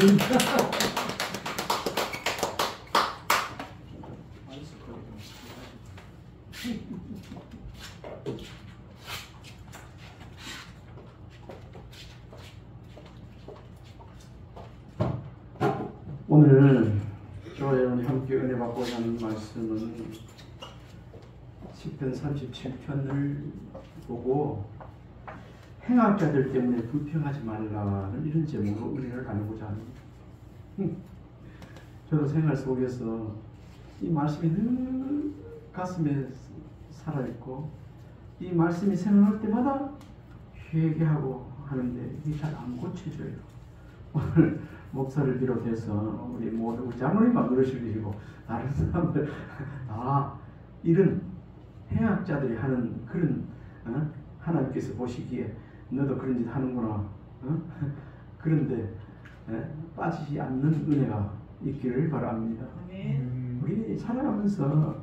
맞습니다. 오늘 저와 여러분이 함께 은혜 받고자 하는 말씀은 시편 37편을 보고 행악자들 때문에 불평하지 말라는 이런 제목으로 은혜를 나누고자 합니다. 저도 생활 속에서 이 말씀이 늘 가슴에 살아있고 이 말씀이 생각할 때마다 회개하고 하는데 이게 잘 안 고쳐져요. 오늘 목사를 비롯해서 우리 모두 우리 장로님만 그러실 일이고 다른 사람들 다 이런 행악자들이 하는 그런 하나님께서 보시기에 너도 그런 짓 하는구나 그런데 빠지지 않는 은혜가 있기를 바랍니다. 우리 살아가면서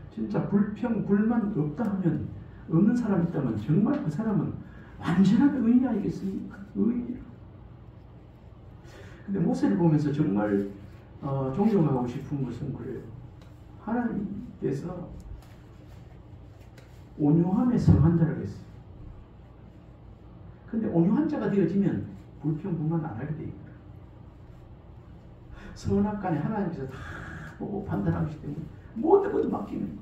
진짜 불평 불만 없다 하면 없는 사람 있다면 정말 그 사람은 완전한 의인이 아니겠습니까? 의인이라. 근데 모세를 보면서 정말 존경하고 싶은 것은 그래요. 하나님께서 온유함에 성한 자라고 했어요. 근데 온유한 자가 되어지면 불평불만 안 하게 돼 있다. 선악간에 하나님께서 다 보고 판단하시기 때문에 모든 맡기는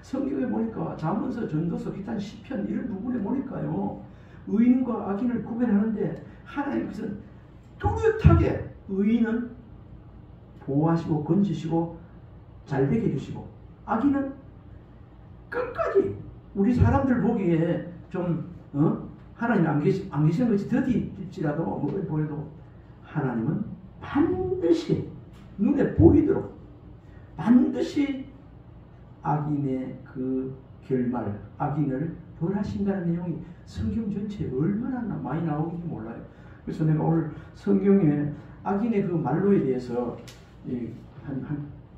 성경에 보니까 잠언서, 전도서, 기타 시편 이런 부분에 보니까요 의인과 악인을 구별하는데 하나님께서 뚜렷하게 의인은 보호하시고 건지시고 잘되게 해주시고 악인은 끝까지 우리 사람들 보기에 좀 하나님 안 계시는 것이 더딜지라도 뭘 보여도 하나님은 반드시 눈에 보이도록 반드시 악인의 그 결말, 악인을 벌하신다는 내용이 성경 전체에 얼마나 많이 나오는지 몰라요. 그래서 내가 오늘 성경에 악인의 그 말로에 대해서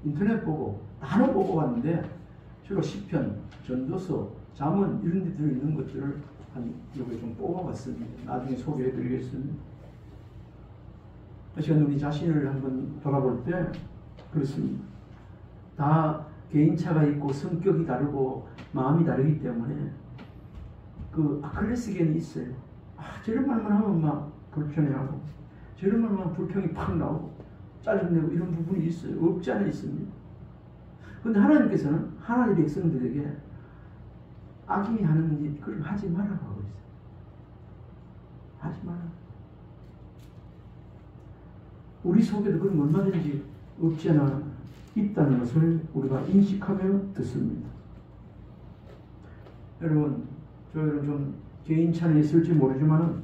인터넷 보고 단어 보고 왔는데 주로 시편, 전도서, 잠언 이런 데 들어있는 것들을 여기 좀 뽑아봤습니다. 나중에 소개해드리겠습니다. 시간 우리 자신을 한번 돌아볼 때 그렇습니다. 다 개인차가 있고 성격이 다르고 마음이 다르기 때문에 그 아킬레스腱이 있어요. 저런 말만 하면 막 불편해하고 저런 말만 하면 불평이 팍 나오고 짜증내고 이런 부분이 있어요. 없지 않아 있습니다. 그런데 하나님께서는 하나님의 백성들에게 악인이 하는 일 그걸 하지 말라고 하고 있어요. 하지 마라. 우리 속에도 그런 얼마든지 없지 않아 있다는 것을 우리가 인식하며 듣습니다. 여러분, 저희는 좀 개인차는 있을지 모르지만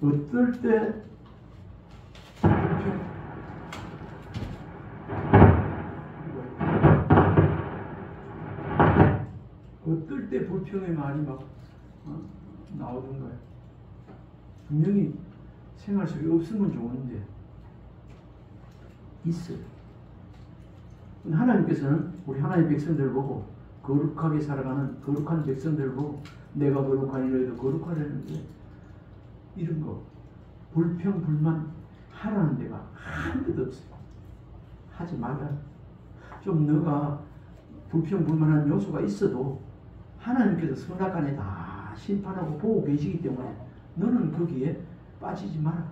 어떨 때 어떨 때 불평의 말이 막 나오던가요? 분명히 생활 속에 없으면 좋은데 있어요. 하나님께서는 우리 하나님의 백성들을 보고 거룩하게 살아가는 거룩한 백성들을 보고 내가 거룩하니 너희도 거룩하려는데 이런 거 불평 불만 하라는 데가 한 데도 없어요. 하지 말라. 좀 너가 불평 불만한 요소가 있어도 하나님께서 선악간에 다 심판하고 보고 계시기 때문에 너는 거기에 빠지지 마라.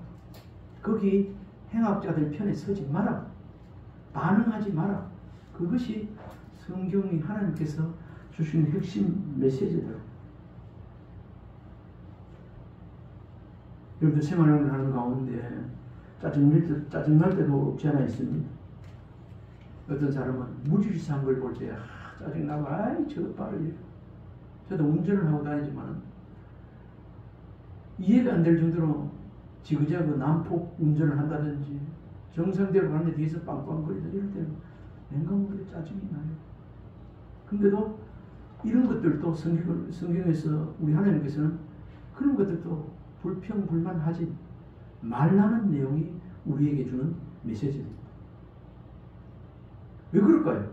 거기 행악자들 편에 서지 마라. 반응하지 마라. 그것이 성경이 하나님께서 주시는 핵심 메시지다. 여러분들 생활을 하는 가운데 짜증날 때도 없지 않아 있습니다. 어떤 사람은 무질서한 걸 볼 때 짜증나고 아이 저 빨리 저도 운전을 하고 다니지만 이해가 안 될 정도로 지그재그 난폭 운전을 한다든지 정상대로 가는데 뒤에서 빵빵거리다 이럴 때는 냉각물에 짜증이 나요. 근데도 이런 것들도 성경에서 우리 하나님께서는 그런 것들도 불평 불만하지 말라는 내용이 우리에게 주는 메시지입니다. 왜 그럴까요?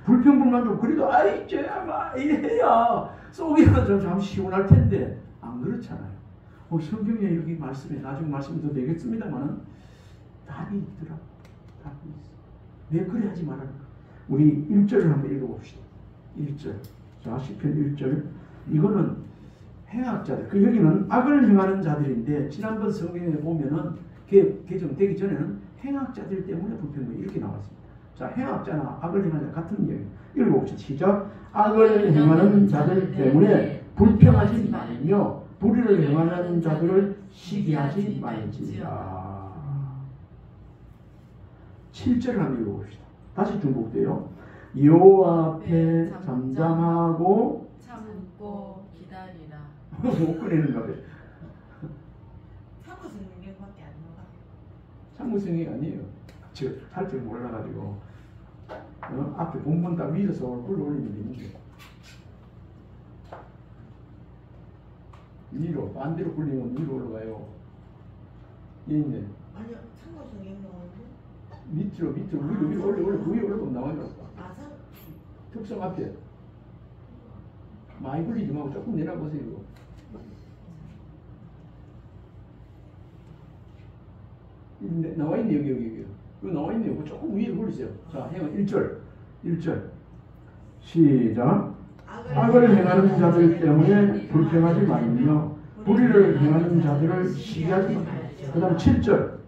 불평불만도 그래도 아이 쟤야 이래야 속이면 좀 잠시 시원할 텐데 안 그렇잖아요. 성경에 여기 말씀에 나중에 말씀도 되겠습니다만은 답이 있더라. 답이 있어. 왜 그래 하지 말아라. 우리 1절을 한번 읽어봅시다. 1절. 자, 시편 1절. 이거는 행악자들. 그 여기는 악을 행하는 자들인데 지난번 성경에 보면은 개정되기 전에는 행악자들 때문에 불평이 이렇게 나왔습니다. 자, 행악자나 악을 행하는 자 같은 이야기. 읽어봅시다. 시작. 악을 행하는 자들 때문에 불평하지 말며 불의를 행하는 자들을 시기하지 말지니라. 7절을 한번 읽어봅시다. 다시 중복돼요. 여호와 앞에 잠잠하고 참고 기다리라. 못 꺼내는가 봐요. 참고성경밖에 안 나가. 참고성이 아니에요. 제가 할 줄 몰라가지고 앞에 본문 딱 위에서 올리면 되는데 위로 반대로 굴리면 위로 올라가요. 있네. 아니요, 참고성경 나오는데. 밑으로 위로 올려 위에 올라가면 나와요. 아, 특성 앞에 많이 굴리지 말고 조금 내려보세요. 나와있네 여기 이거 나와있네요. 조금 위에 굴리세요. 자, 행은 1절 시작. 악을 행하는 자들 때문에 불평하지 말며 불의를 행하는 자들을 시기하지 말며. 그 다음 7절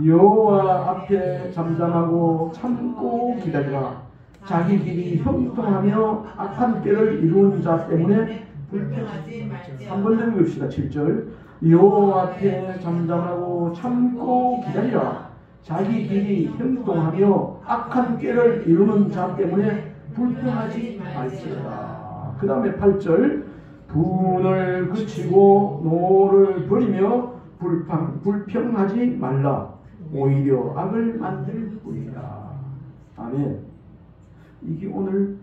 여호와 앞에 잠잠하고 참고 기다리라. 자기 길이 형통하며 악한 때를 이루는 자 때문에 불평하지 말지어다. 한 번 더 읽읍시다. 7절 여호와 앞에 잠잠하고 참고 기다리라. 자기 길이 형통하며 악한 꾀를 이루는 자 때문에 불평하지 말지어다. 그 다음에 8절 분을 그치고 노를 버리며 불평하지 말라. 오히려 악을 만들 뿐이다. 아멘. 이게 오늘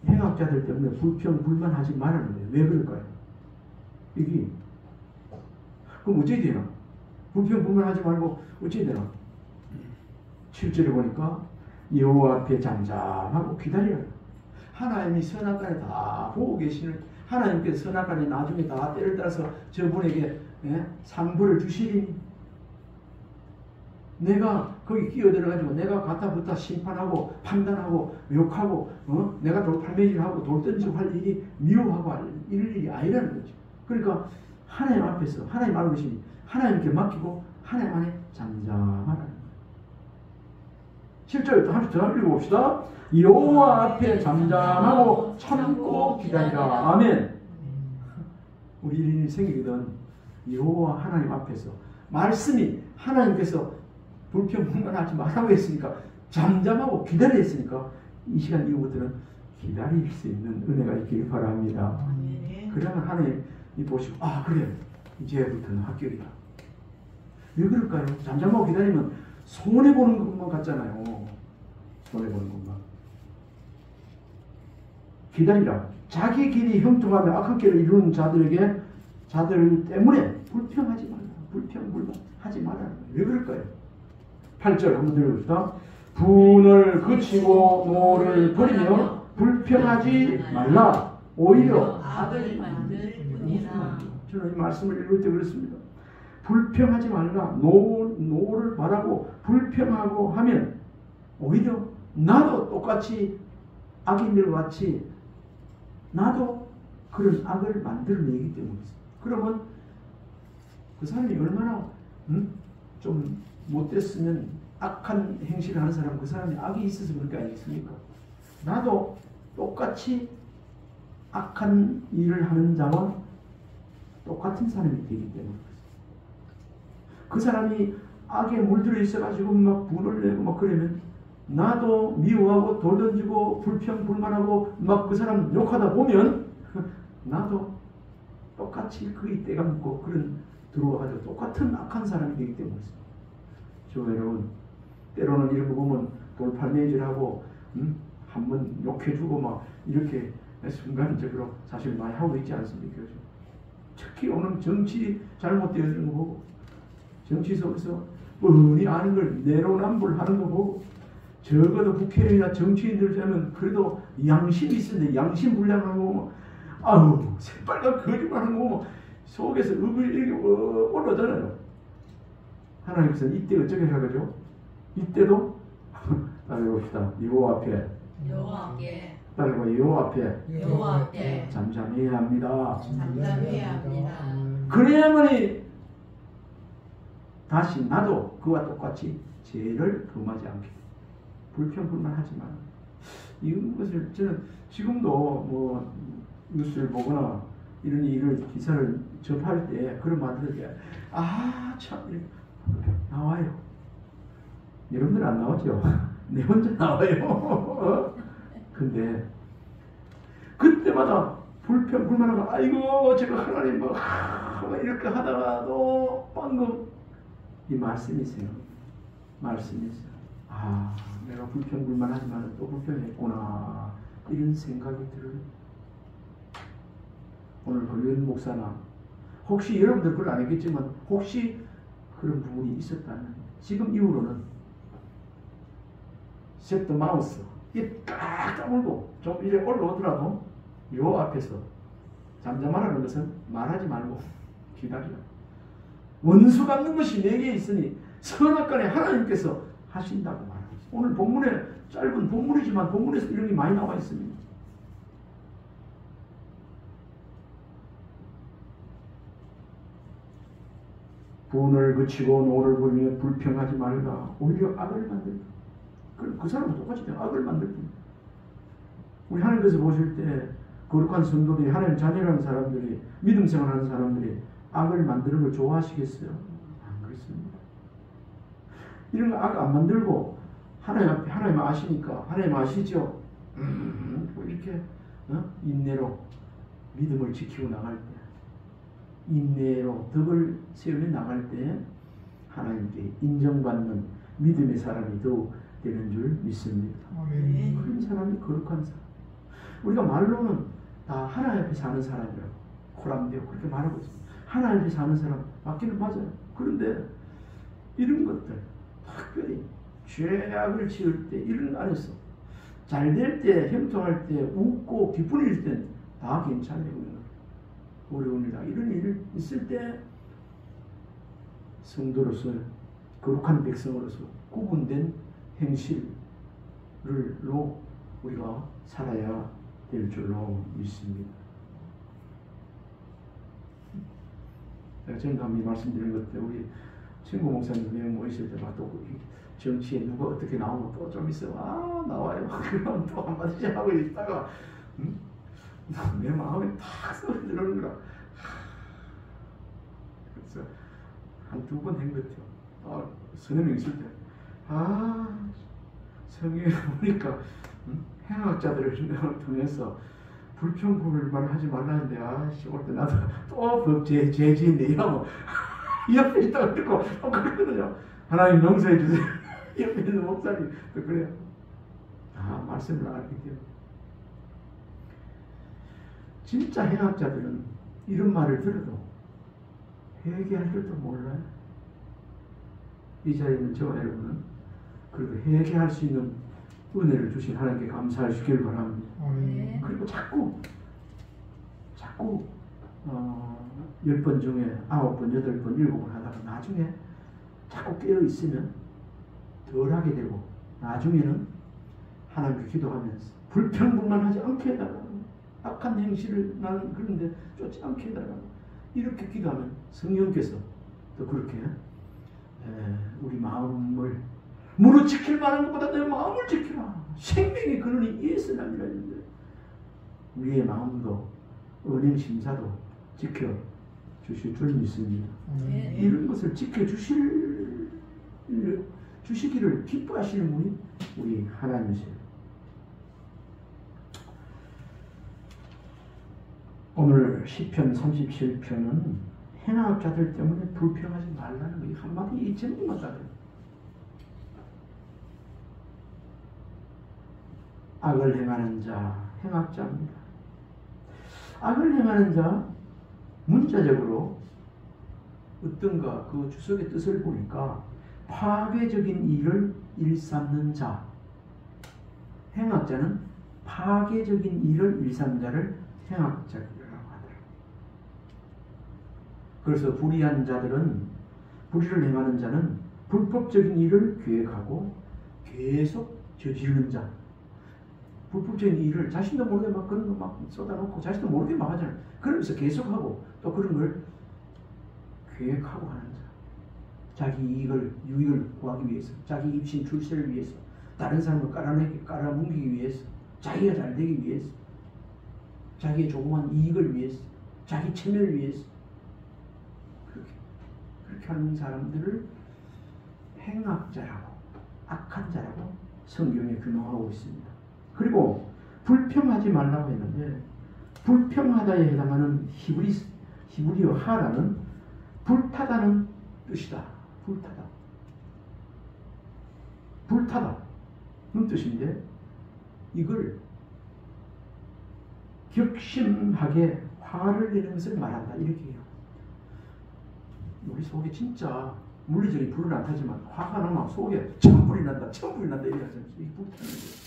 행악자들 때문에 불평 불만하지 말라는 거예요. 왜 그럴까요? 이게 그럼 어찌 되나? 불평 불만하지 말고 어찌 되나? 7절에 보니까 여호와 앞에 잠잠하고 기다려요. 하나님이 선악간에 다 보고 계시는 하나님께서 선악간에 나중에 다 때를 따라서 저분에게 상벌을 주시리니 내가 거기 끼어들어가지고 내가 가타부타 심판하고 판단하고 욕하고 내가 돌팔매질하고 돌 던지고 할 일이 미워하고 이럴 일이 아니라는 거죠. 그러니까 하나님 앞에서 하나님 알고 계시니 하나님께 맡기고 하나님 안에 잠잠하라는 거예요. 7절 한 번 더 읽어봅시다. 여호와 앞에 잠잠하고 참고 기다리라. 아멘. 우리 일인이 생기거든. 여호와 하나님 앞에서 말씀이 하나님께서 불평불만하지 말라고 했으니까 잠잠하고 기다려 했으니까 이 시간 이후부터는 기다릴 수 있는 은혜가 있기를 바랍니다. 그러면 하나님이 보시고 그래 이제부터는 합격이다. 왜 그럴까요? 잠잠하고 기다리면 손해보는 것만 같잖아요. 손해보는 것만. 기다리라. 자기 길이 형통하며 악한 길을 이루는 자들 때문에 불평하지 말라. 불평불만하지 말라. 왜 그럴까요? 8절 한번 들어봅시다. 분을 그치고 노를 버리며 불평하지 말라. 오히려 악을 만들 뿐이라. 저는 이 말씀을 읽을 때 그렇습니다. 불평하지 말라. 노를 바라고 불평하고 하면 오히려 나도 똑같이 악인들과 같이 나도 그런 악을 만들어내기 때문이죠. 그러면 그 사람이 얼마나 좀 못됐으면 악한 행실을 하는 사람 그 사람이 악이 있어서 그럴 게 아니겠습니까? 나도 똑같이 악한 일을 하는 자와 똑같은 사람이 되기 때문에 그 사람이 악에 물들어 있어가지고 막 분을 내고 막 그러면 나도 미워하고 돌 던지고 불평불만하고 막 그 사람 욕하다 보면 나도 똑같이 그의 때가 묻고 그런 들어와가지고 똑같은 악한 사람이 되기 때문에 저 여러분 때로는 이런 거 보면 돌팔매질하고 한번 욕해주고 막 이렇게 순간적으로 사실 많이 하고 있지 않습니까? 특히 오늘 정치 잘못되어지는 거 보고 정치 속에서 뻔히 아는 걸 내로남불하는 거 보고 적어도 국회의원이나 정치인들 되면 그래도 양심이 있는데 양심 불량하고 아우 새빨간 거짓말하는 거 보면 속에서 읍을 이렇게 올라오잖아요. 하나님께서는 이때 어떻게 하죠? 이때도 따라해봅시다. 여호와 앞에 여호와께 따라해봐. 여호와 앞에 여호와께 잠잠해야 합니다. 잠잠해야 합니다. 그래야만이 다시 나도 그와 똑같이 죄를 범하지 않게 불평불만하지 마. 이것을 저는 지금도 뭐 뉴스를 보거나 이런 일을 기사를 접할 때 그런 말들이 참 나와요. 여러분들 안 나오죠? 내 혼자 나와요. 근데 그때마다 불평불만하고 아이고 제가 하나님 뭐 이렇게 하다가도 방금 이 말씀이 있어요. 말씀이 있어요. 내가 불평불만하지만 또 불평했구나 이런 생각이 들어요. 오늘 권리현 목사나 혹시 여러분들 그걸 안 했겠지만 혹시 그런 부분이 있었다면 지금 이후로는 set the mouse 꽉 다물고 좀 이제 올라오더라도 요 앞에서 잠잠하라는 것은 말하지 말고 기다려. 원수 갚는 것이 내게 있으니 선악간에 하나님께서 하신다고 말하고 있어요. 오늘 본문에 짧은 본문이지만 본문에서 이런 게 많이 나와 있습니다. 분을 그치고 노를 부리며 불평하지 말라. 오히려 악을 만들다. 그 사람은 똑같이 악을 만들다. 우리 하나님께서 보실 때 거룩한 성도들이 하나님 자녀라는 사람들이 믿음 생활하는 사람들이 악을 만드는 걸 좋아하시겠어요? 안 그렇습니다. 이런 거 악 안 만들고 하나님 앞에 하나님 아시니까 하나님 아시죠? 이렇게 인내로 믿음을 지키고 나갈 때 인내로 덕을 세우며 나갈 때 하나님께 인정받는 믿음의 사람이 더욱 되는 줄 믿습니다. 그런 사람이 거룩한 사람. 우리가 말로는 다 하나님 앞에 사는 사람이라고 코람되고 그렇게 말하고 있습니다. 하나님 앞에 사는 사람 맞기는 맞아요. 그런데 이런 것들 특별히 죄악을 지을 때 이런 안에서 잘 될 때 형통할 때 웃고 기쁜 일일 땐 다 괜찮아요. 어려운 일 이런 일이 있을 때 성도로서 거룩한 백성으로서 구분된 행실로 우리가 살아야 될 줄로 믿습니다. 제가 전감히 말씀드린 것때 우리 친구 목사님 명 모이실 때마다 또 정치에 누가 어떻게 나오면 또 좀 있으면 나와요. 그럼 또 한마디씩 하고 있다가 내 마음에 탁 소리 들어오는 거야. 그래서 한 두 번 한 것 같아요. 서너 명 있을 때 성경에 보니까 행악자들을 통해서 불평불만 하지 말라는데 올 때 나도 또 죄지인데 이러면 옆에 있다가 듣고 그랬거든요. 하나님 용서해 주세요. 옆에 있는 목사님 또 그래요. 말씀을 알기 때문에 진짜 행악자들은 이런 말을 들어도 회개할 줄도 몰라요. 이 자리에 있는 저와 여러분은 그리고 회개할 수 있는 은혜를 주신 하나님께 감사하시길 바랍니다. 그리고 자꾸 10번 중에 9번, 8번, 7번 하다가 나중에 자꾸 깨어있으면 덜하게 되고 나중에는 하나님께 기도하면서 불평불만하지 않게 해달라고 악한 행실을 나는 그런데 쫓지 않게 해달라고 이렇게 기도하면 성령께서 또 그렇게 우리 마음을 무릇 지킬 만한 것보다 내 마음을 지키라. 생명이 그러니 이에서 남이라 했는데 우리의 마음도 은행심사도 지켜주실 줄 믿습니다. 이런 것을 지켜주시기를 기뻐하시는 분이 우리 하나님이세요. 오늘 시편 37편은 행악자들 때문에 불평하지 말라는 거 한마디 이 제목만 따라요. 악을 행하는 자, 행악자입니다. 악을 행하는 자, 문자적으로 어떤가 그 주석의 뜻을 보니까 파괴적인 일을 일삼는 자, 행악자는 파괴적인 일을 일삼는 자를 행악자라고 하더라. 그래서 불의한 자들은, 불의를 행하는 자는 불법적인 일을 계획하고 계속 저지르는 자. 불법적인 일을 자신도 모르게 막 그런 거 막 쏟아놓고 자신도 모르게 막 하잖아요. 그러면서 계속하고 또 그런 걸 계획하고 하는 자. 자기 유익을 구하기 위해서, 자기 입신 출세를 위해서, 다른 사람을 깔아뭉개기 위해서, 자기가 잘 되기 위해서, 자기의 조그만 이익을 위해서, 자기 체면을 위해서 그렇게 하는 사람들을 행악자라고, 악한 자라고 성경에 규명하고 있습니다. 그리고 불평하지 말라고 했는데, 불평하다에 해당하는 히브리어 하라는 불타다는 뜻이다. 불타다는 뜻인데, 이걸 격심하게 화를 내는 것을 말한다, 이렇게 해요. 우리 속에 진짜 물리적인 불은 안 타지만 화가 나면 속에 천불이 난다 이렇게 하잖아요. 이게 불타는 거예요.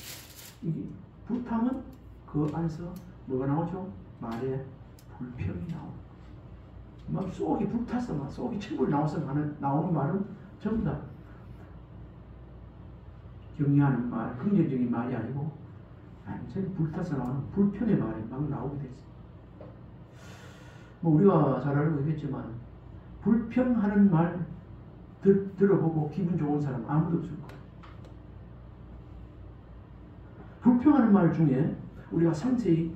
이게 불타면 그 안에서 뭐가 나오죠? 말에 불평이 나오고, 막 속이 불타서 막 속이 천불이 나오는 말은 전부 다 경외하는 말, 긍정적인 말이 아니고 완전히 불타서 나오는 불평의 말이 막 나오게 됐어요. 뭐 우리가 잘 알고 있겠지만 불평하는 말 들어보고 기분 좋은 사람 아무도 없을 거예요. 불평하는 말 중에 우리가 상세히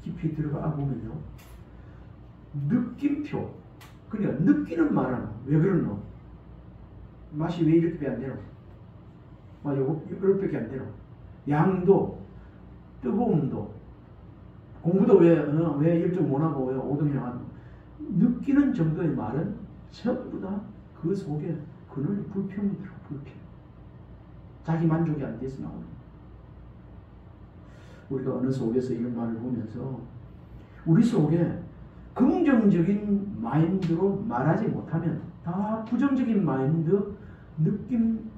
깊이 들어가 보면요, 느낌표, 그러니까 느끼는 말은 왜 그러노? 맛이 왜 이렇게 안 되노? 이렇게 안 되노? 양도, 뜨거움도, 공부도 왜 일정 못하고 왜 5등 하노? 느끼는 정도의 말은 전부 다 그 속에 그늘 불평이더라. 불평. 자기 만족이 안 돼서 나오는. 우리가 어느 속에서 이런 말을 보면서 우리 속에 긍정적인 마인드로 말하지 못하면 다 부정적인 마인드, 느낌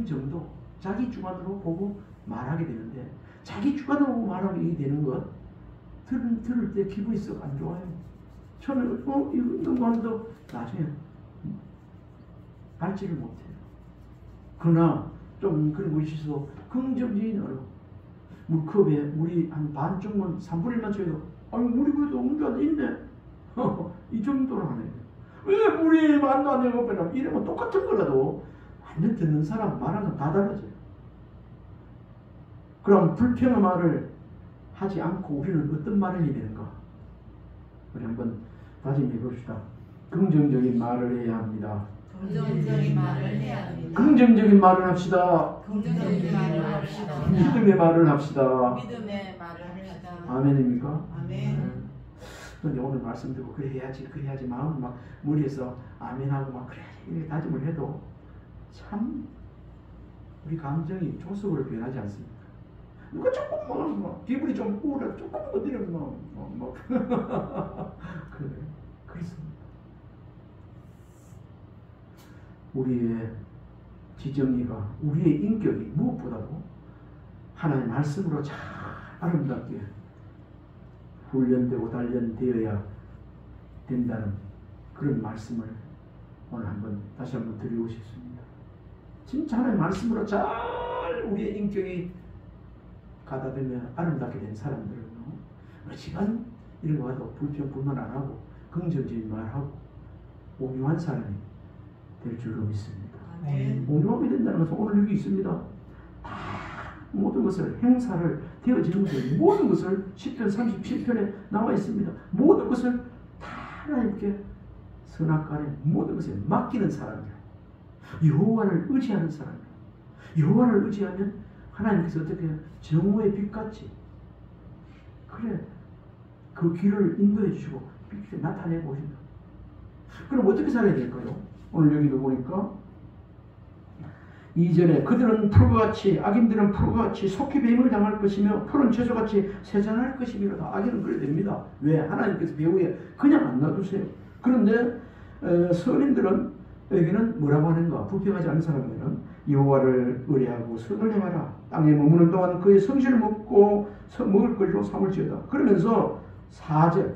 정도, 자기 주관으로 보고 말하게 되는데, 자기 주관으로 보고 말하게 되는 것 들을 때 기분이 썩 안 좋아요. 처음에 이거 넘어가는데 나중에 알지를 못해요. 그러나 좀 그런 것이 있어도 긍정적인 물컵에 물이 한 반쪽만 3분의 1만 채워도 아니 물이 그래도 온도가 있네. 이 정도로 하네. 왜 물이 반도 안 되고 빼나 이러면 똑같은 거라도 완전 듣는 사람 말하는 다 달라져요. 그럼 불평의 말을 하지 않고 우리는 어떤 말을 해야 되는가? 우리 한번 다짐해 봅시다. 긍정적인 말을 해야 합니다. 긍정적인 말을 해야 합니다. 긍정적인 말을 합시다. 긍정적인 말을 합시다. 믿음의 말을 합시다. 믿음의 말을 합시다. 아멘입니까? 아멘. 그런데 오늘 말씀 듣고 그래야지 마음 막 머리에서 아멘하고 막 그래야지 이렇게 다짐을 해도 참 우리 감정이 조속으로 변하지 않습니다. 누가 조금만 막 기분이 좀 우울해 조금만 건드리면 막 그래 그렇습니다. 우리의 지정리가, 우리의 인격이 무엇보다도 하나님의 말씀으로 잘 아름답게 훈련되고 단련되어야 된다는 그런 말씀을 오늘 다시 한번 드리고 싶습니다. 진짜 하나님의 말씀으로 잘 우리의 인격이 가다되며 아름답게 된 사람들은 어지간 이런 거 가도 불평 불만 안 하고 긍정적인 말하고 온유한 사람이 될 줄로 믿습니다. 온유하게 된다는 것은 오늘 여기 있습니다. 다 모든 것을 행사를 되어지는 것을 모든 것을 10편 37편에 나와 있습니다. 모든 것을 다 하나님께 선악간에 모든 것에 맡기는 사람이에요. 여호와를 의지하는 사람이에요. 여호와를 의지하면 하나님께서 어떻게 정오의 빛같이 그래 그 길을 인도해 주시고 빛을 나타내고 오신다. 그럼 어떻게 살아야 될까요? 오늘 여기도 보니까 이전에 그들은 풀과 같이 악인들은 풀과 같이 속히 뱀을 당할 것이며 푸른 채소같이 세잔할 것이미로다. 악인은 그래 됩니다. 왜? 하나님께서 배후에 그냥 안 놔두세요. 그런데 선인들에게는 뭐라고 하는가? 불평하지 않는 사람들은 여호와를 의뢰하고 선을 행하라. 땅에 머무는 동안 그의 성실을 먹고 먹을 것으로 삼을지어다. 그러면서 4절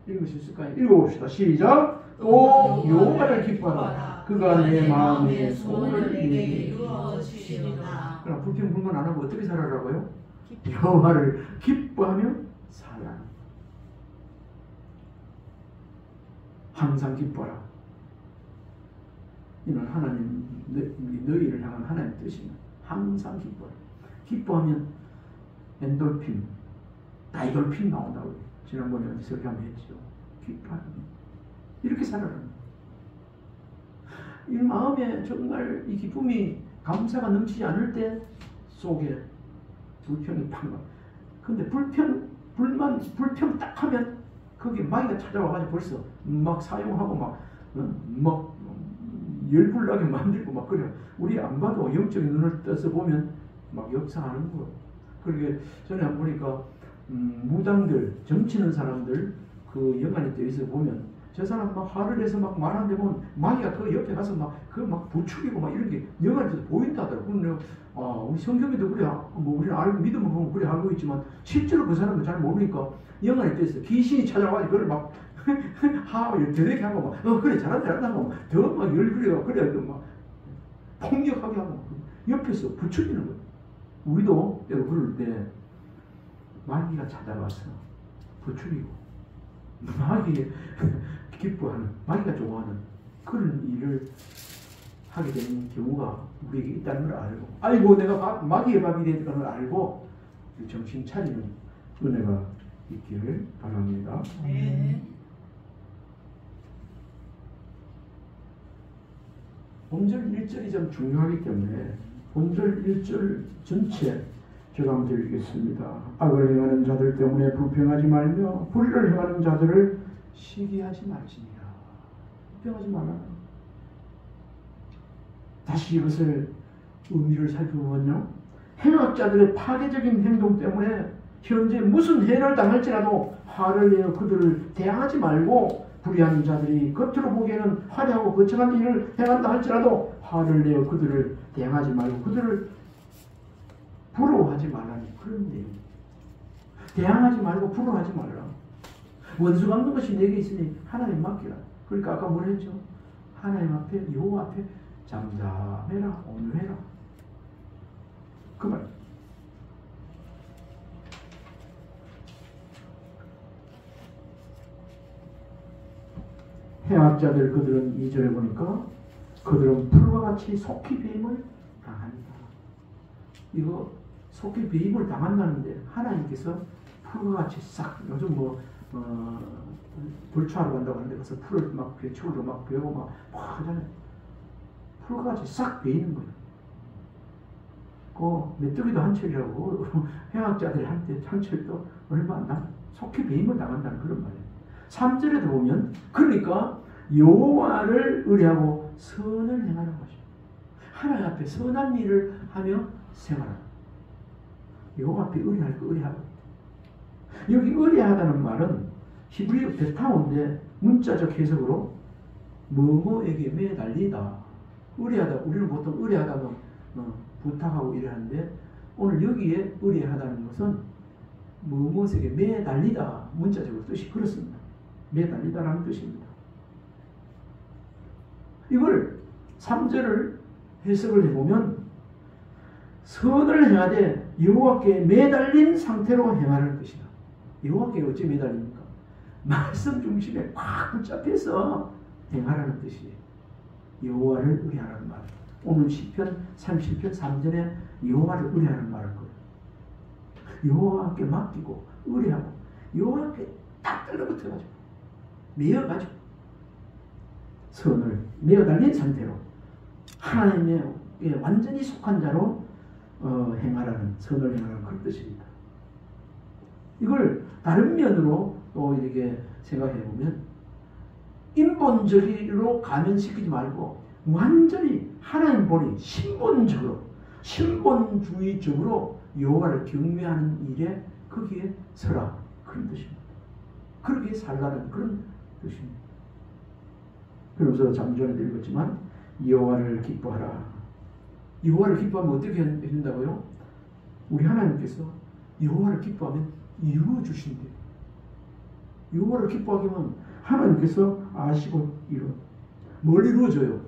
읽을 수 있을까요? 읽어봅시다. 시작. 또 여호와를 기뻐하라. 그가 내 마음의 소원을 내게 이루어 주시리로다. 그럼 불평불만 안 하고 어떻게 살아라고요? 여호와를 기뻐하며 살아. 항상 기뻐라. 이는 하나님 너희를 향한 하나님의 뜻입니다. 항상 기뻐라. 기뻐하면 엔돌핀, 다이돌핀 나온다고 지난번에 어디서 한번 했죠. 기뻐하면 이렇게 살아라. 이 마음에 정말 이 기쁨이 감사가 넘치지 않을 때 속에 불평이 팍 나. 근데 불평 딱 하면 거기에 마귀가 찾아와가지고 벌써 막 사용하고 막 열불나게 만들고 막 그래. 우리 안 봐도 영적인 눈을 떠서 보면 막 역사하는 거예요. 그러게 전에 한번 보니까 무당들, 점치는 사람들 그 영안에 떠있어 보면 저 사람 막 화를 내서 막 말하는데 보면 마귀가 그 옆에 가서 막 부추기고 막 이런 게 영안에서 보인다 하더라고요. 우리 성경에도 그래, 뭐 우리는 알고 믿음을 보면 그래 알고 있지만 실제로 그 사람은 잘 모르니까 영안에 떠있어 귀신이 찾아와가지고 그걸 막 되게 하고 막 그래 잘한다 하고 더 막 열불이가 그래 막 폭력하게 하고 옆에서 부추기는 거예요. 우리도 그럴 때 마귀가 찾아와서 부추기고 마귀 기뻐하는, 마귀가 좋아하는 그런 일을 하게 되는 경우가 우리에게 있다는 걸 알고 내가 마귀의 밥이 되는 걸 알고 정신 차리는 은혜가 있기를 바랍니다. 네. 본절 1절이 좀 중요하기 때문에 본절 1절 전체 제가 한번 드리겠습니다. 악을 행하는 자들 때문에 불평하지 말며 불의를 행하는 자들을 시기하지 말지니라. 불평하지 말라. 다시 이것을 의미를 살펴보면요. 행악자들의 파괴적인 행동 때문에 현재 무슨 해를 당할지라도 화를 내어 그들을 대항하지 말고 불의하는 자들이 겉으로 보기에는 화려하고 거창한 일을 행한다 할지라도 화를 내어 그들을 대항하지 말고 그들을 부러워하지 말라니 그런 내용. 대항하지 말고 부러워하지 말라. 원수 갚는 것이 내게 있으니 하나님 맡기라. 그러니까 아까 뭘 했죠? 하나님 앞에 여호와 앞에 잠잠해라, 온유해라. 그 말. 해악자들 그들은 2절에 보니까 그들은 풀과 같이 속히 배임을 당한다. 이거 속히 배임을 당한다는데 하나님께서 풀과 같이 싹 요즘 불초하러 간다고 하는데 가서 풀을 막 배추로 막 베고 막 하잖아요. 풀과 같이 싹 베이는 거예요. 그 메뚜기도 한철이라고 해악자들이 한철도 얼마 안 남 속히 배임을 당한다는 그런 말이에요. 3절에도 보면 그러니까 여호와를 의뢰하고 선을 행하는 것이죠. 하나님 앞에 선한 일을 하며 생활하라. 여호와 앞에 의뢰할 거 의뢰하고. 여기 의뢰하다는 말은 히브리어 베타오인데 문자적 해석으로 뭐뭐에게 매달리다. 의뢰하다. 우리는 보통 의뢰하다면 부탁하고 이래하는데 오늘 여기에 의뢰하다는 것은 뭐뭐에게 매달리다. 문자적으로 뜻이 그렇습니다. 매달리다라는 뜻입니다. 이걸 3절을 해석을 해보면 선을 행하되 여호와께 매달린 상태로 행하는 것이다. 여호와께 어찌 매달립니까? 말씀 중심에 꽉 붙잡혀서 행하라는 뜻이에요. 여호와를 의뢰하라는 말. 오늘 시편 30편 3절에 여호와를 의뢰하는 말을 거예요. 여호와께 맡기고 의뢰하고 여호와께 딱 달라붙어가지고 매어가지고 선을 매어달린 상태로 하나님의 완전히 속한 자로 행하라는, 선을 행하라는 그런 뜻입니다. 이걸 다른 면으로 또 이렇게 생각해 보면 인본주의로 가면시키지 말고 완전히 하나님 본이 신본주의적으로 여호와를 경외하는 일에 거기에 서라 그런 뜻입니다. 그렇게 살라는 그런 뜻입니다. 그러면서 잠전에도 읽었지만 여호와를 기뻐하라. 여호와를 기뻐하면 어떻게 해준다고요? 우리 하나님께서 여호와를 기뻐하면 이루어 주신대요. 여호와를 기뻐하게 하면 하나님께서 아시고 뭘 이루어줘요?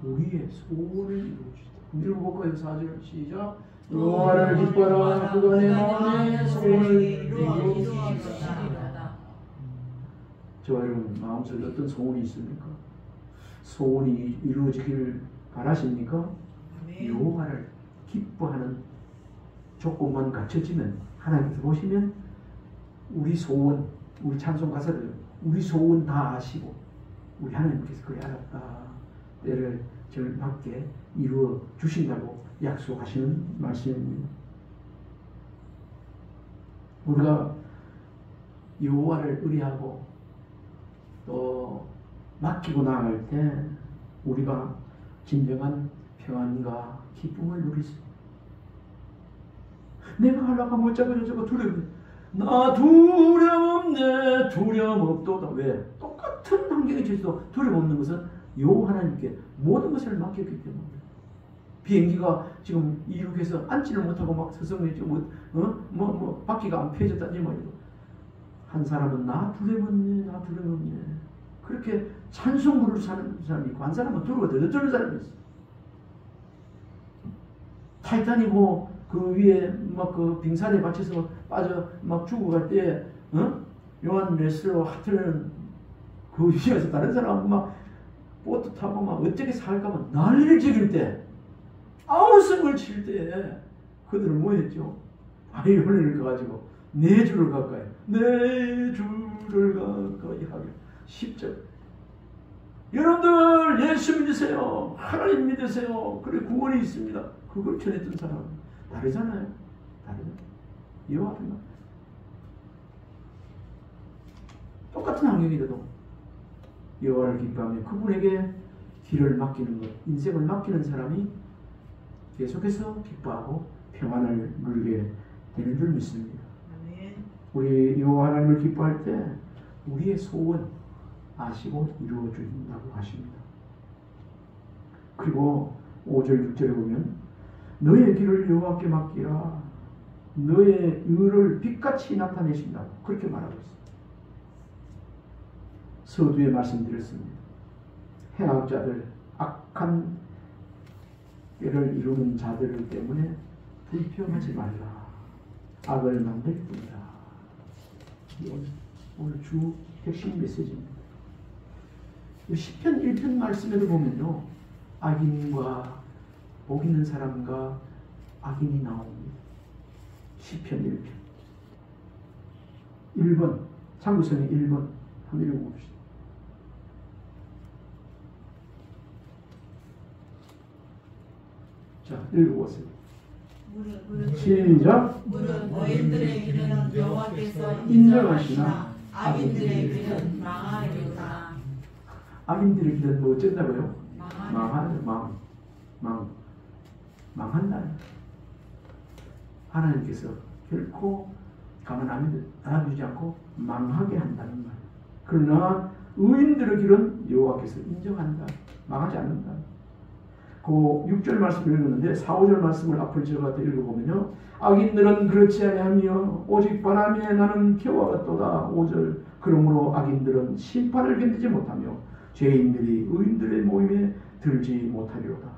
우리의 소원을 이루어주시다. 읽어볼까요? 4절 시작. 여호와를 기뻐하라. 그가 내 마음의 소원을 이루어주시리라. 저와 여러분 마음속에 어떤 소원이 있습니까? 소원이 이루어지기를 바라십니까? 여호와를 기뻐하는 조건만 갖춰지면 하나님께서 보시면 우리 소원, 우리 찬송 가사들 우리 소원 다 아시고 우리 하나님께서 그래 알았다. 때를 절맞게 이루어 주신다고 약속하시는 말씀입니다. 우리가 여호와를 의뢰하고 또 맡기고 나아갈 때 우리가 진정한 평안과 기쁨을 누릴 수 있습니다. 내가 하려고 못 잡아 저거 두려워. 나 두려움 없네. 두려움 없도다. 왜? 똑같은 환경에 처해도 두려움 없는 것은 여호와 하나님께 모든 것을 맡겼기 때문에. 비행기가 지금 이륙해서 앉지를 못하고 막 서성해지고 바퀴가 안 펴졌다지 말이도 한 사람은 나 두려움 없네. 나 두려움 없네. 그렇게 찬송부를 사는 사람이 있고 한 사람은 두려워 더 떨는 사람이 있어. 타이타닉 그 위에 막 그 빙산에 받쳐서 빠져 막 죽어갈 때 요한 레슬러 하트는 그 위에서 다른 사람 막 보트 타고 막 어떻게 살까만 난리를 지를 때 아우성을 칠 때 그들은 뭐 했죠? 바이올린을 가지고 네 줄을 가까이 하게 10절 여러분들 예수 믿으세요. 하나님 믿으세요. 그래 구원이 있습니다. 그걸 전했던 사람은 다르잖아요. 다르잖아요. 여호와는 똑같은 환경이라도 여호와를 기뻐하며 그분에게 길을 맡기는 것, 인생을 맡기는 사람이 계속해서 기뻐하고 평안을 누리게 되는 줄 믿습니다. 우리 여호와 하나님을 기뻐할 때 우리의 소원 아시고 이루어 준다고 하십니다. 그리고 5절 6절에 보면 너의 길을 여호와께 맡기라. 너의 의를 빛같이 나타내신다고 그렇게 말하고 있습니다. 서두에 말씀드렸습니다. 해악자들, 악한 꾀를 이루는 자들 때문에 불평하지 말라. 악을 만들 뿐이다. 오늘 주 핵심 메시지입니다. 시편 1편 말씀에도 보면요. 악인과 복 있는 사람과 악인이 나옵니다. 시편 1편 1번 참고성의 1번 한번 읽어봅시다. 자 읽어보세요. 시작. 무릇 의인들의 길은 여호와께서 인정하시나 악인들의 길은 망하리로다. 악인들의 길은 뭐 어쩐다고요? 망한다. 하나님께서 결코 가만 안 두지 않고 망하게 한다는 말. 그러나 의인들의 길은 여호와께서 인정한다. 망하지 않는다. 그 6절 말씀을 읽었는데 4, 5절 말씀을 앞을 제가 읽어보면요. 악인들은 그렇지 아니하며 오직 바람에 나는 겨워왔도다. 5절 그러므로 악인들은 심판을 견디지 못하며 죄인들이 의인들의 모임에 들지 못하리로다.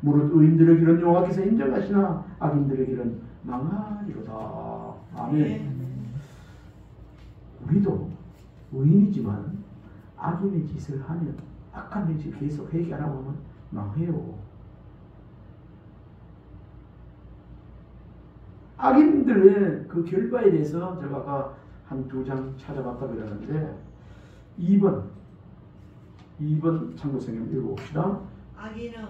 무릇 의인들의 길은 여호와께서 인정하시나 악인들의 길은 망하리로다. 아멘. 우리도 의인이지만 악인의 짓을 하면 악한 짓을 계속 회개 안 하고 하면 망해요. 악인들의 그 결과에 대해서 제가 아까 한 2장 찾아봤다고 그러는데 2번 참고성경 읽어봅시다.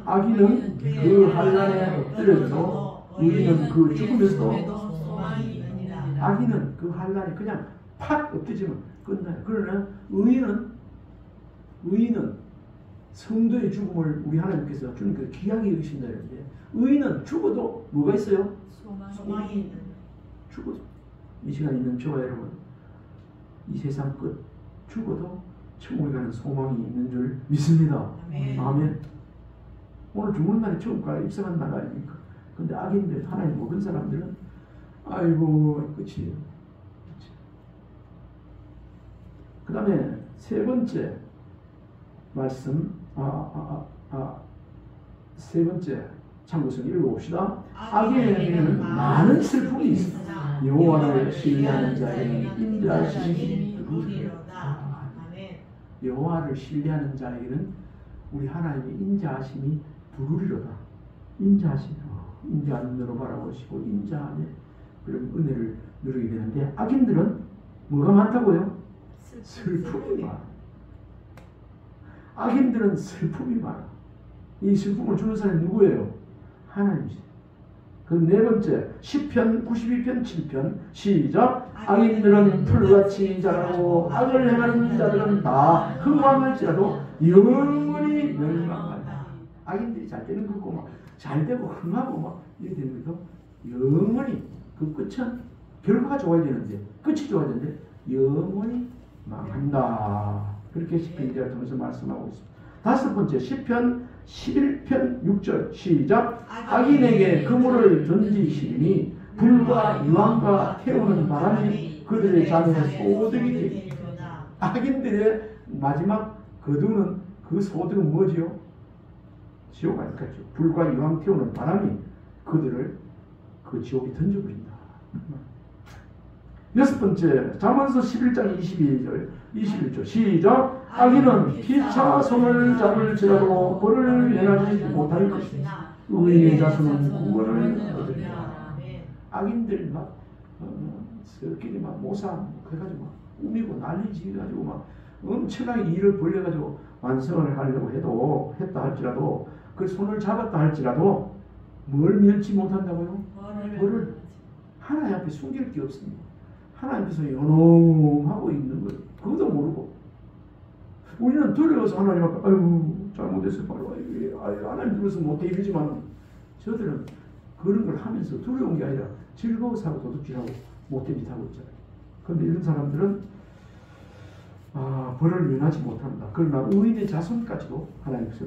악인은 그 환난에 엎드려져도 의인은 그 죽음에서도 소망이 있느니라. 악인은 그 환난에 그냥 팍 엎드리면 끝나요. 그러나 의인은 성도의 죽음을 우리 하나님께서 주님께서 귀하게 여기신다 이런데 의인은 죽어도 뭐가 있어요? 소망이 있는. 죽어도 이 시간 있는 저와 여러분 이 세상 끝 죽어도 천국에 가는 소망이 있는 줄 믿습니다. 아멘. 오늘 죽는 날이 천국에 입성한 날 아닙니까? 근데 악인들 하나님 먹은 사람들은 아이고 끝이에요. 그 다음에 세 번째 말씀, 세 번째 참고서 읽어봅시다. 악인에게는 많은 슬픔이 있어. 여호와를 신뢰하는 자에게는 인자하심이 두루리로다. 여호와를 신뢰하는 자에게는 우리 하나님의 인자하심이 두루리로다. 인자하심, 인자한 은혜로 바라보시고 인자함의 그런 은혜를 누리게 되는데, 악인들은 뭐가 많다고요? 슬픔이 많아. 악인들은 슬픔이 많아. 이 슬픔을 주는 사람이 누구예요? 하나님이세요. 그 네 번째, 시편 92편 7편 시작. 악인들은 풀같이 자라고 악을 행하는 자들은 다 흥왕할지라도 영원히 멸망한다. 악인들이 잘 되는 거고 막 잘 되고 흥하고 막 이렇게 되는 것도 영원히, 그 끝은 결과가 좋아야 되는데, 끝이 좋아야 되는데 영원히 망한다. 그렇게 시편기자를 통해서 말씀하고 있습니다. 다섯 번째, 시편 11편 6절 시작. 악인에게 그물을 던지시니 불과 유황과 태우는 바람이 그들의 잔에 소득이 되리. 악인들의 마지막 거두는 그 소득은 뭐지요? 지옥 아닐까죠. 불과 유황 태우는 바람이 그들을 그 지옥에 던져버린다. 여섯 번째, 잠언서 11장 22절 21절 시작. 악인은 피차 손을 잡을지라도 벌을 면하지 못할 것이다. 의인의 자손은 구원을 얻으리라. 악인들 막 저끼리 막 모사 그래가지고 막 꾸미고 난리 지어가지고 막 엄청나게 일을 벌려가지고 완성을 하려고 했다 할지라도, 그 손을 잡았다 할지라도 뭘 면치 못한다고요? 벌을. 하나님 앞에 숨길 게 없습니다. 하나님 앞에서 연홍하고 있는 거예요. 그것도 모르고 우리는 두려워서 하나님 앞에 아유 잘못했어요 바로 하나님 두려워서 못해 이러지만, 저들은 그런 걸 하면서 두려운 게 아니라 즐거워서 하고 도둑질하고 못된 짓 하고 있잖아요. 그런데 이런 사람들은 벌을 면하지 못한다. 그러나 의인의 자손까지도 하나님께서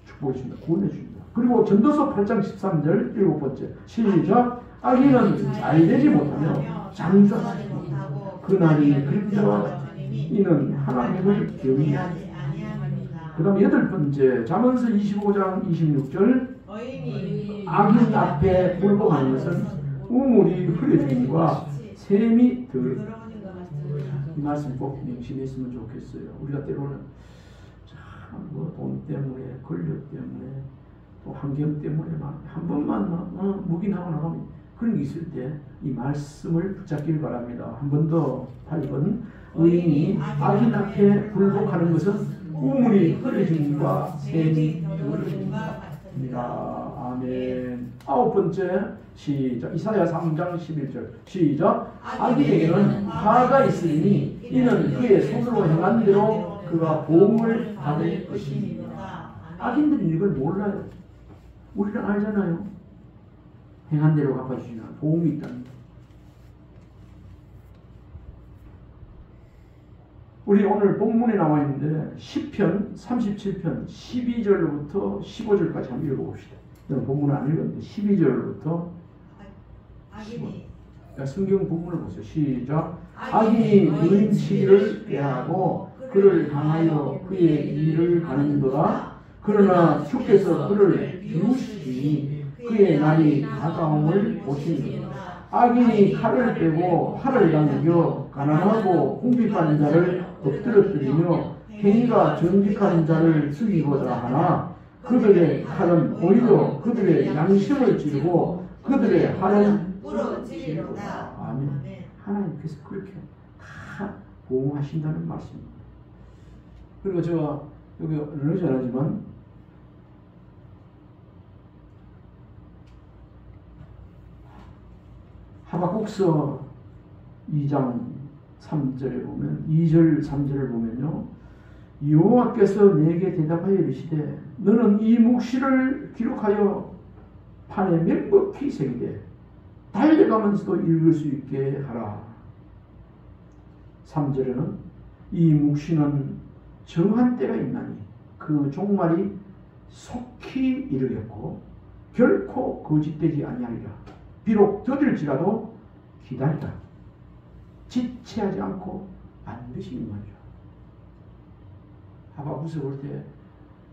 축복해 주신다, 구원해 주신다. 그리고 전도서 8장 13절 일곱 번째 시작. 악인은 잘되지 못하며 장수하지 못하고 그날이 그림자와 이는 하나님을 경외하지 아니하니라. 그 다음 여덟 번째, 잠언서 25장 26절 악인 앞에 굴복하는 것은 우물이 흐려짐과 샘이 들. 이 말씀 꼭 명심했으면 좋겠어요. 우리가 때로는 돈 때문에, 권력 때문에, 또 환경 때문에 막 한 번만 묵인하고 나가면 그런 게 있을 때 이 말씀을 붙잡길 바랍니다. 한 번 더 8번. 의인이 악인 앞에 굴복하는 것은 우물이 흐려짐과 샘이 흐름과 같습니다. 아멘. 아홉 번째 시작. 이사야 3장 11절 시작. 악인에게는 화가 있으니 이는 그의 손으로 행한 대로 그가 보응을 받을 것입니다. 악인들은 이걸 몰라요. 우리는 알잖아요. 행한 대로 갚아주시는 보응이 있다는 거. 우리 오늘 본문에 나와 있는데 시편 37편 12절부터 15절까지 한번 읽어봅시다. 본문은 안 읽었는데 12절부터 15절. 성경 본문을 보세요. 시작. 악인이 의인 치기를 꾀하고 그를 향하여 그의 일을 가는도다. 그러나 주께서 그를 비우시니 그의 날이 다가옴을 보시니라. 악인이 칼을 빼고 활을 당겨 가난하고 궁핍한 자를 엎드러뜨리며 행위가 정직한 자를 죽이고자 하나 그들의 칼은 오히려 그들의 양심을 찌르고 그들의 활은 부러지리로다. 아멘. 하나님께서 그렇게 다 보호하신다는 말씀입니다. 그리고 제가 여기 어느 전하지만 하박국서 2장 3절에 보면 2절 3절을 보면요, 여호와께서 내게 대답하여 이르시되 너는 이 묵시를 기록하여 판에 명백히 새기되 달려가면서도 읽을 수 있게 하라. 3절에는 이 묵시는 정한 때가 있나니 그 종말이 속히 이르겠고 결코 거짓되지 아니하리라. 비록 더딜지라도 기다리라. 지체하지 않고 반드시 임하리라. 하박국서 볼 때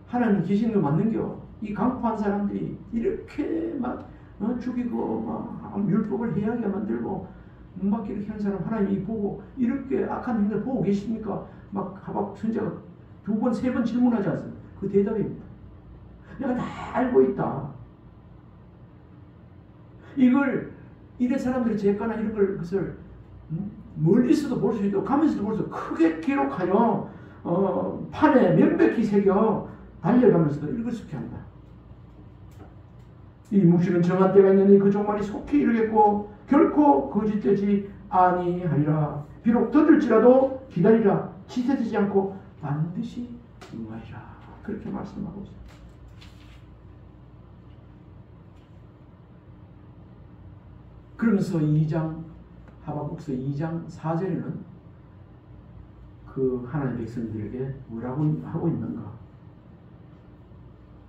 하나님 계신 거 맞는겨? 이 강포한 사람들이 이렇게 막 죽이고 막 율법을 해하게 만들고 막 이렇게 한 사람 하나님이 보고 이렇게 악한 행동을 보고 계십니까? 막 하박국 선지자가 2번, 3번 질문하지 않습니까? 그 대답입니다. 내가 다 알고 있다. 이걸 이런 사람들이 제거나 이런 걸 그것을 멀리서도 볼 수 있고 가면서도 볼 수 있고 크게 기록하여 판에 명백히 새겨 달려가면서도 읽을 수 있게 한다. 이 묵시는 정한 때가 있느니 그 종말이 속히 이르겠고 결코 거짓되지 아니하리라. 비록 더딜지라도 기다리라. 지체되지 않고 반드시 응하리라. 그렇게 말씀하고 있습니다. 그러면서 2장 하박국서 2장 4절에는 그 하나님의 백성들에게 뭐라고 하고 있는가?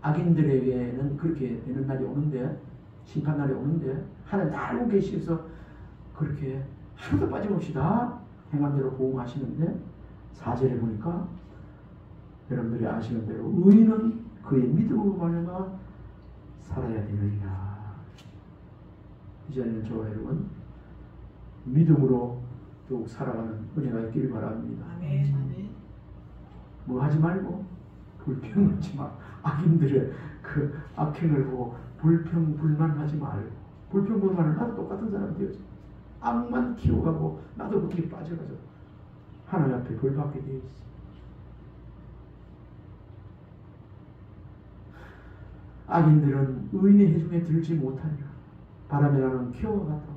악인들에게는 그렇게 되는 날이 오는데, 심판날이 오는데 하나님 다 알고 계시면서 그렇게 하루도 빠짐없이 다 행한 대로 보응하시는데 4절에 보니까 여러분들이 아시는 대로 의인은 그의 믿음으로 말미암아 살아야 되느니라. 이제는 저와 여러분 믿음으로 더욱 살아가는 은혜가 있기를 바랍니다. 아멘. 아멘. 뭐 하지 말고 불평하지 마. 악인들의 그 악행을 보고 불평불만하지 말고, 불평불만은 나도 똑같은 사람 되어서 악만 키워가고 나도 거기에 빠져가지고 하나님 앞에 벌받게 되어 있어. 악인들은 의인의 해중에 들지 못하리라. 바람에 나는 기어가 같다.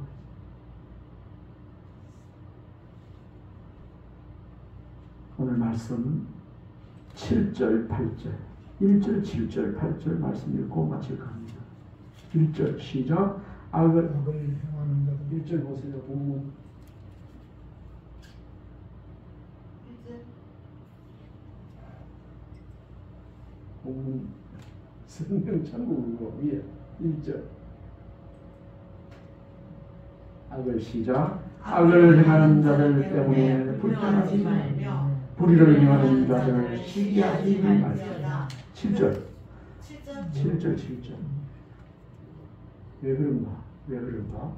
오늘 말씀 7절, 8절, 1절, 7절, 8절 말씀 읽고 마칠 겁니다. 1절 시작. 악을 행하는 자들. 1절 보세요. 본문. 1절. 본문 성경 참고로 위에 1절. 악을 시작. 악을 행하는 자들 때문에 불평하지 말며 불의를 행하는 자들을 시기하지 말지어다. 7절. 7절. 왜 그런가? 왜 그런가?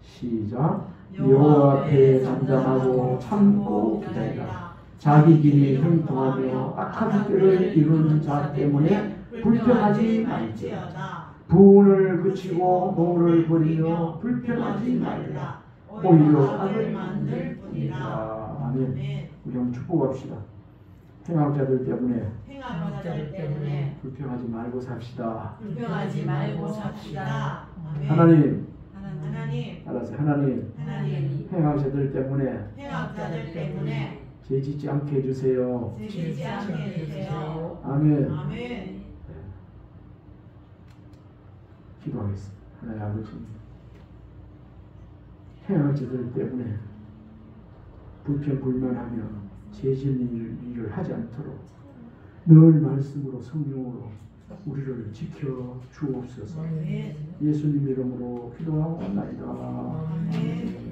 시작. 여호와 앞에 잠잠하고 참고 기다리라. 자기 길이 형통하며 악한 뜻을 이루는 자 때문에 불평하지 말지어다. 부운을 그치고 노를 버리며 불평하지 말라. 오히려 악을 만들 뿐이라. 아멘. 우리 한번 축복합시다. 행악자들 때문에 불평하지 말고 삽시다. 불평하지 말고 삽시다. 아멘. 하나님, 하나님, 하나님, 행악자들 행악자들 때문에 죄 짓지 않게 해주세요. 죄짓지 않게 해주세요. 아멘. 아멘. 기도하겠습니다. 하나님 아버지, 행악자들 때문에 불평불만하며 죄 짓는 일을 하지 않도록 늘 말씀으로 성령으로 우리를 지켜 주옵소서. 예수님 이름으로 기도하옵나이다. 아멘.